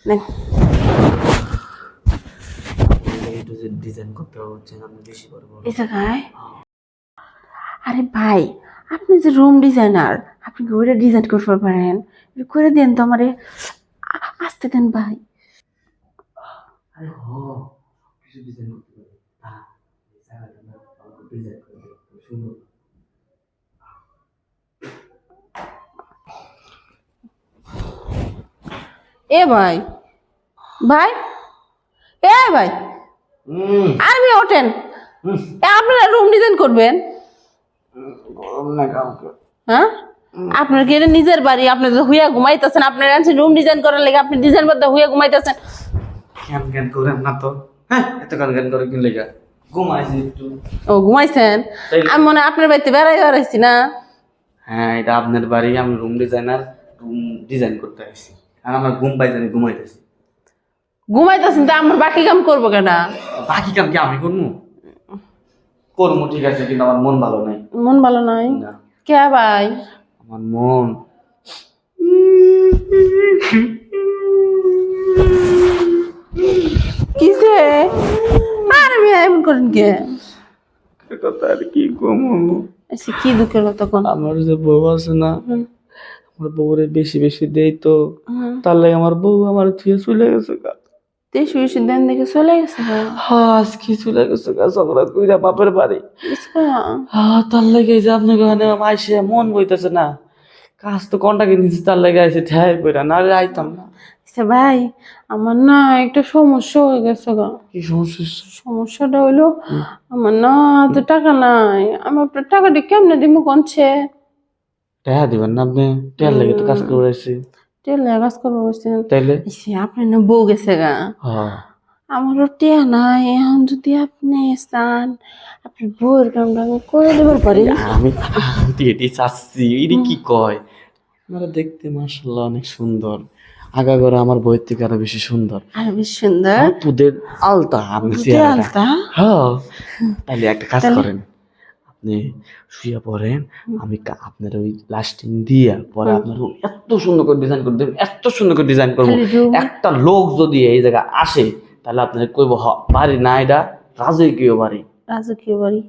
নেন। একটু যে ডিজাইন করতে হচ্ছে না, আপনি বেশি করে বলেন। এই জায়গায় আরে ভাই, আপনি যে রুম ডিজাইনার, আপনি ওইটা ডিজাইন করতে পারেন। একটু করে দেন তো আমারে, আসতে দেন ভাই। আরে কিছু ডিজাইন করতে পারি। হ্যাঁ, এই জায়গাটা না আমাকে ডিজাইন করে দেন, খুব সুন্দর। এ ভাই, ভাই, এ ভাই, আরে ওঠেন। আপনারা রুম ডিজাইন করবেন? গরম না কাউকে। হ্যাঁ, আপনার কি এটা নিজের বাড়ি? আপনি তো হুইয়া ঘুমাইতেছেন, আপনার আনছেন রুম ডিজাইন করার লেগে, আপনি ডিজাইন করতে হুইয়া ঘুমাইতেছেন। জ্ঞান করেন না তো। হ্যাঁ, এত জ্ঞান করে কি লেগা? ঘুমাইছি একটু। ও ঘুমাইছেন? আমি মনে হয় আপনার বাড়িতে বেড়াইছি না। হ্যাঁ, এটা আপনার বাড়ি, আমি রুম ডিজাইনার, রুম ডিজাইন করতে আসছি। আর আমার ঘুম পাইছে, আমি ঘুমাইতেছি। ঘুমাইতেছেন তো আমার বাকি কাম করবো কেন? বাকি কাম কি আমি করবো? করবো ঠিক আছে, কিন্তু আমার মন ভালো নাই। মন ভালো নাই? না, কে ভাই? আমার মন কিসে? আরে মিয়া এমন করেন কে? কথা আর কি কমু। আচ্ছা, কি দুঃখের কথা কোন? আমার যে বউ আছে না, আমার বউরে বেশি বেশি দেই তো, তার লাগে আমার বউ আমার থুয়ে চলে গেছে গা। দেশ বিদেশ দেন দেখে চলে গেছে গা। হ্যাঁ, আজকে চলে গেছে গা, ঝগড়া কইরা বাপের বাড়ি। ইসকা। হ্যাঁ, তার লাগে এই যে আপনাকে ওখানে আইসে মন বইতেছে না, কাজ তো কন্টাকে নিচ্ছি, তার লাগে আইসে ঠেয়াই পড়া, না রে আইতাম না। আচ্ছা ভাই, আমার না একটা সমস্যা হয়ে গেছে গা। কি সমস্যা? সমস্যাটা হইলো, আমার না হাতে টাকা নাই। আমি আপনার টাকাটা কেমনে দিব কোনছে? টেহা দিবেন না আপনি? টেহার লাগে তো কাজ করে আসছি। টেলে কাজ করবো বলছেন? তাইলে আপনি না বউ গেছে গা, হ্যাঁ, আমারও টিয়া নাই। এখন যদি আপনি চান, আপনি বউয়ের কামটা আমি করে দেবার পারি। আমি আমি এটি চাচ্ছি, এটি কি কয়? আপনারা দেখতে মাশাআল্লাহ অনেক সুন্দর, আগাগোড়া আমার বইয়ের থেকে আরো বেশি সুন্দর। আর বেশ সুন্দর আপুদের আলতা আপনি দুধে চেহারাটা। আলতা। হ্যাঁ, তাহলে একটা কাজ তাহলে? করেন, আপনি শুয়ে পড়েন, আমি আপনার ওই লাস্টিং দিয়া পরে আপনার room এত সুন্দর করে ডিজাইন করে দেবেন, এত সুন্দর করে ডিজাইন করবো, খালি room? একটা লোক যদি এই জায়গায় আসে তাহলে আপনার কইব বাড়ি না, এটা রাজকীয় বাড়ি। রাজকীয় বাড়ি?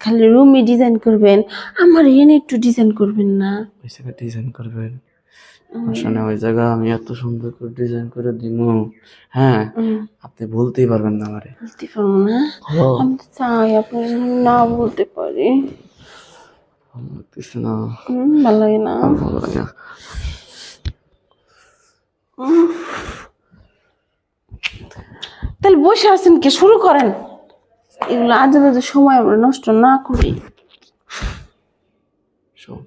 খালি রুমই ডিজাইন করবেন, আমার এনে একটু ডিজাইন করবেন না? ওই জায়গায় ডিজাইন করবেন, আসলে ওই জায়গা আমি এত সুন্দর করে ডিজাইন করে দিব, হ্যাঁ, আপনি বলতেই পারবেন না আমারে। বলতে পারবো না? আমি তো চাই আপনার না বলতে পারি। ভালো লাগতেছে না, ভালো লাগে না? ভালো লাগে না। তাহলে বসে আছেন কি, শুরু করেন। এগুলো আজে বাজে সময় আমরা নষ্ট না করি। শোন,